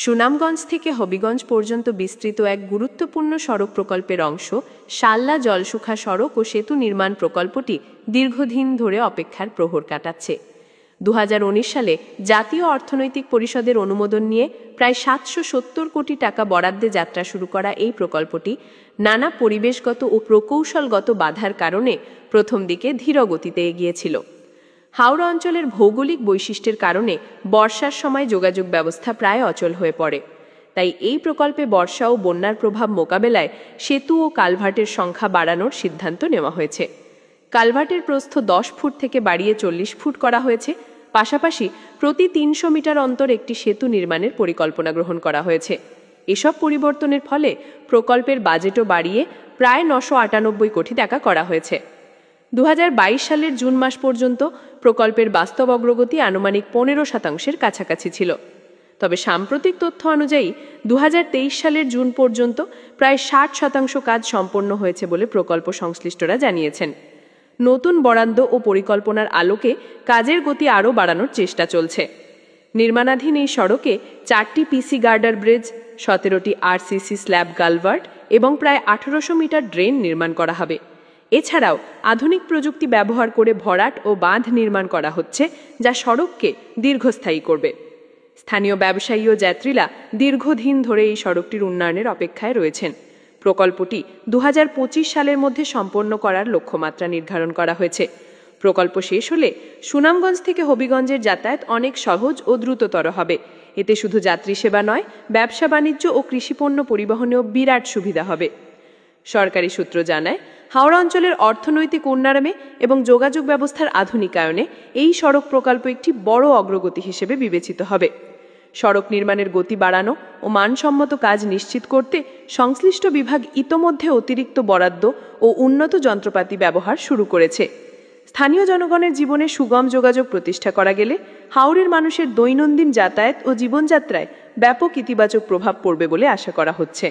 সুনামগঞ্জ থেকে হবিগঞ্জ পর্যন্ত বিস্তৃত এক গুরুত্বপূর্ণ সড়ক প্রকল্পের অংশ শাল্লা জলসুখা সড়ক ও সেতু নির্মাণ প্রকল্পটি দীর্ঘদিন ধরে অপেক্ষার প্রহর কাটাচ্ছে। 2019 সালে জাতীয় অর্থনৈতিক পরিষদের অনুমোদন নিয়ে প্রায় 770 কোটি টাকা বরাদ্দে যাত্রা শুরু করা এই প্রকল্পটি নানা পরিবেশগত ও প্রকৌশলগত বাধার কারণে প্রথম দিকে ধীর গতিতে এগিয়েছিল। হাওড়া অঞ্চলের ভৌগোলিক বৈশিষ্ট্যের কারণে বর্ষার সময় যোগাযোগ ব্যবস্থা প্রায় অচল হয়ে পড়ে। তাই এই প্রকল্পে বর্ষা ও বন্যার প্রভাব মোকাবেলায় সেতু ও কালভার্টের সংখ্যা বাড়ানোর সিদ্ধান্ত নেওয়া হয়েছে। কালভার্টের প্রস্থ 10 ফুট থেকে বাড়িয়ে 40 ফুট করা হয়েছে। পাশাপাশি প্রতি 300 মিটার অন্তর একটি সেতু নির্মাণের পরিকল্পনা গ্রহণ করা হয়েছে। এসব পরিবর্তনের ফলে প্রকল্পের বাজেটও বাড়িয়ে প্রায় 998 কোটি টাকা করা হয়েছে। 2022 সালের জুন মাস পর্যন্ত প্রকল্পের বাস্তব অগ্রগতি আনুমানিক 15% কাছাকাছি ছিল। তবে সাম্প্রতিক তথ্য অনুযায়ী 2023 সালের জুন পর্যন্ত প্রায় 60% কাজ সম্পন্ন হয়েছে বলে প্রকল্প সংশ্লিষ্টরা জানিয়েছেন। নতুন বরাদ্দ ও পরিকল্পনার আলোকে কাজের গতি আরও বাড়ানোর চেষ্টা চলছে। নির্মাণাধীন এই সড়কে 4টি পিসি girder bridge, 17টি RCC slab culvert এবং প্রায় 1800 মিটার ড্রেন নির্মাণ করা হবে। এছাড়াও আধুনিক প্রযুক্তি ব্যবহার করে ভরাট ও বাঁধ নির্মাণ করা হচ্ছে, যা সড়ককে দীর্ঘস্থায়ী করবে। স্থানীয় ব্যবসায়ী ও যাত্রীরা দীর্ঘদিন ধরে এই সড়কটির উন্নয়নের অপেক্ষায় রয়েছেন। প্রকল্পটি 2025 সালের মধ্যে সম্পন্ন করার লক্ষ্যমাত্রা নির্ধারণ করা হয়েছে। প্রকল্প শেষ হলে সুনামগঞ্জ থেকে হবিগঞ্জের যাতায়াত অনেক সহজ ও দ্রুততর হবে। এতে শুধু যাত্রী সেবা নয়, ব্যবসা বাণিজ্য ও কৃষিপণ্য পরিবহনেও বিরাট সুবিধা হবে। সরকারি সূত্র জানায়, হাওড়া অঞ্চলের অর্থনৈতিক উন্নয়নে এবং যোগাযোগ ব্যবস্থার আধুনিকায়নে এই সড়ক প্রকল্প একটি বড় অগ্রগতি হিসেবে বিবেচিত হবে। সড়ক নির্মাণের গতি বাড়ানো ও মানসম্মত কাজ নিশ্চিত করতে সংশ্লিষ্ট বিভাগ ইতোমধ্যে অতিরিক্ত বরাদ্দ ও উন্নত যন্ত্রপাতি ব্যবহার শুরু করেছে। স্থানীয় জনগণের জীবনে সুগম যোগাযোগ প্রতিষ্ঠা করা গেলে হাওড়ের মানুষের দৈনন্দিন যাতায়াত ও জীবনযাত্রায় ব্যাপক ইতিবাচক প্রভাব পড়বে বলে আশা করা হচ্ছে।